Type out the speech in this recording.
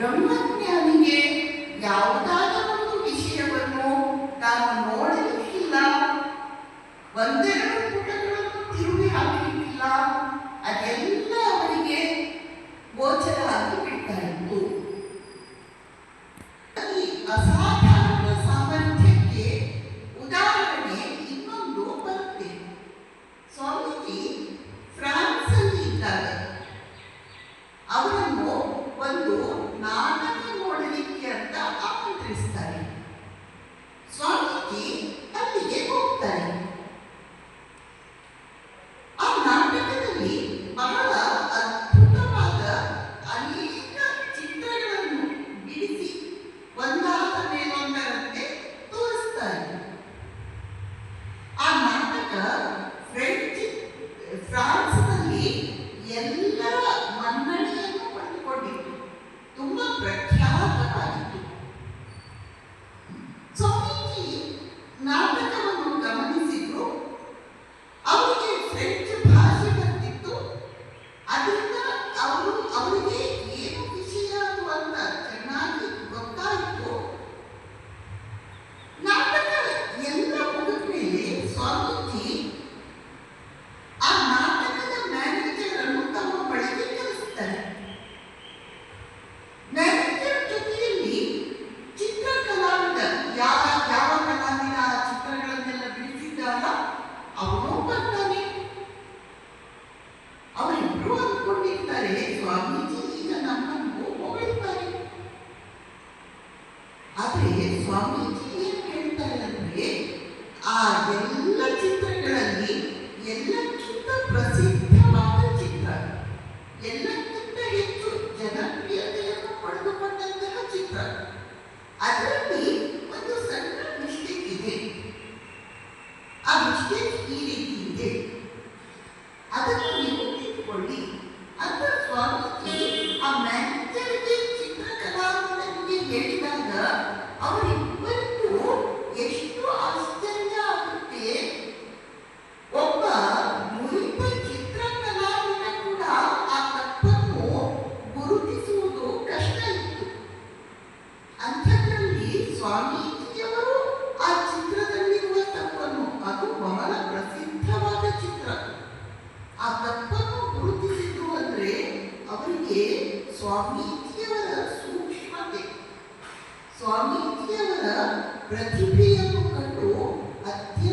ಬ್ರಹ್ಮಜ್ಞಾನಿಗೆ ಯಾವುದಾದರೂ ಒಂದು ವಿಷಯವನ್ನು ನಾನು ನೋಡಲಿಕ್ಕಿಲ್ಲ, ಒಂದೆರಡು ಪುಟಗಳನ್ನು ತಿರುಗಿ ಹಾಕಲಿಕ್ಕಿಲ್ಲ, ಅದೆಲ್ಲ ಅವರಿಗೆ ಗೋಚರ ಆಗಿ ಬಿಡ್ತಾ ಇತ್ತು. ಈ ಅಸಾಧಾರಣ ಸಾಮರ್ಥ್ಯಕ್ಕೆ ಉದಾಹರಣೆ ಇನ್ನೊಂದು ಬರುತ್ತೆ. ಸ್ವಾಮೀಜಿ ಫ್ರಾನ್ಸ್ ಅಲ್ಲಿ ಇದ್ದಾರೆ. ಅವರನ್ನು ಒಂದು ನಾಟಕ ನೋಡಲಿಕ್ಕೆ ಅಂತ ಆಮಂತ್ರಿಸ್ತಾರೆ. ಸ್ವಾಮೀಜಿ ಅಲ್ಲಿಗೆ ಹೋಗ್ತಾರೆ. ಆ ನಾಟಕದಲ್ಲಿ ಬಹಳ ಅದ್ಭುತವಾದ ಅನೇಕ ಚಿತ್ರಗಳನ್ನು ಬಿಡಿಸಿ ಒಂದಾದ ಮೇಲೊಂದರಂತೆ ತೋರಿಸ್ತಾರೆ. ಆ ನಾಟಕ ಫ್ರಾನ್ಸ್ನಲ್ಲಿ ಎಲ್ಲರ ಮನ್ನಣೆಯನ್ನು ಪಡೆದುಕೊಂಡಿತ್ತು, ತುಂಬಾ ಪ್ರಖ್ಯಾತವಾಗಿತ್ತು. ಸ್ವಾಮೀಜಿ ನಾಟಕವನ್ನು ಗಮನಿಸಿದ್ರು. ಅವರಿಗೆ ಫ್ರೆಂಚ್ ಭಾಷೆ ಬರ್ತಿತ್ತು. ಅದರಿಂದ ಅವರಿಗೆ ಏನು ವಿಷಯ ಅದು ಅಂತ ಚೆನ್ನಾಗಿ ಗೊತ್ತಾಯಿತು. ನಾಟಕ ಎಲ್ಲ ಮುಗಿದ ಮೇಲೆ ಸ್ವಾಮೀಜಿ ಆ ನಾಟಕದ ಮ್ಯಾನೇಜರ್ ಅನ್ನು ತಮ್ಮ ಬಳಿಗೆ ಕರೆಸ್ತಾರೆ. ಮ್ಯಾನೇಜರ್ ಜೊತೆಯಲ್ಲಿ ಚಿತ್ರಕಲಾವಿದ ಯಾವ ಕಲಾವಿದ ಆ ಚಿತ್ರಗಳನ್ನೆಲ್ಲ ಬಿಡಿಸಿದ್ದಾರ ಅವನು ಬರ್ತಾನೆ. ಅವರಿಬ್ರು ಅಂದ್ಕೊಂಡಿರ್ತಾರೆ ಸ್ವಾಮೀಜಿ ಈಗ ನಮ್ಮನ್ನು ಹೊಗಳ್ತಾರೆ. ಆದ್ರೆ ಸ್ವಾಮೀಜಿ ಏನ್ ಹೇಳ್ತಾರೆ ಅಂದ್ರೆ, ಆ ಎಲ್ಲ ಚಿತ್ರಗಳಲ್ಲಿ ಎಲ್ಲಕ್ಕಿಂತ ಪ್ರಸಿದ್ಧವಾದ ಚಿತ್ರ, ಎಲ್ಲಕ್ಕಿಂತ ಹೆಚ್ಚು ಜನಪ್ರಿಯತೆಯನ್ನು ಪಡೆದುಕೊಂಡಂತಹ ಚಿತ್ರ, ಅದರಲ್ಲಿ ಒಂದು ಸಣ್ಣ ಮಿಸ್ಟೇಕ್ ಇದೆ. ಆ ಮಿಸ್ಟೇಕ್ ಈ ರೀತಿ ಇದೆ, ಅದನ್ನು ನೀವು ತಿಳ್ಕೊಳ್ಳಿ ಅಂತ ಸ್ವಾಮೀಜಿ ಆ ಮ್ಯಾನೇಜರ್ಗೆ ಚಿತ್ರಕಲಾವಿದನಿಗೆ ಹೇಳಿದಾಗ ಅವರಿಬ್ಬರಿಗೂ ಎಷ್ಟು ಆಶ್ಚರ್ಯ ಆಗುತ್ತೆ. ಒಬ್ಬ ನುರಿತ ಚಿತ್ರಕಲಾವಿದ ಕೂಡ ಆ ತಪ್ಪನ್ನು ಗುರುತಿಸುವುದು ಕಷ್ಟ ಇತ್ತು. ಅಂಥದ್ರಲ್ಲಿ ಸ್ವಾಮೀಜಿಯವರು ಆ ಚಿತ್ರದಲ್ಲಿರುವ ತಪ್ಪನ್ನು, ಅದು ಬಹಳ ಪ್ರಸಿದ್ಧವಾದ ಚಿತ್ರ, ಆ ತಪ್ಪನ್ನು ಗುರುತಿಸಿದ್ರು ಅಂದ್ರೆ ಅವರಿಗೆ ಸ್ವಾಮೀಜಿಯವರ ಸೂಕ್ಷ್ಮತೆ, ಸ್ವಾಮೀಜಿಯವರ ಪ್ರತಿಭೆಯನ್ನು ಕಂಡು ಅತ್ಯಂತ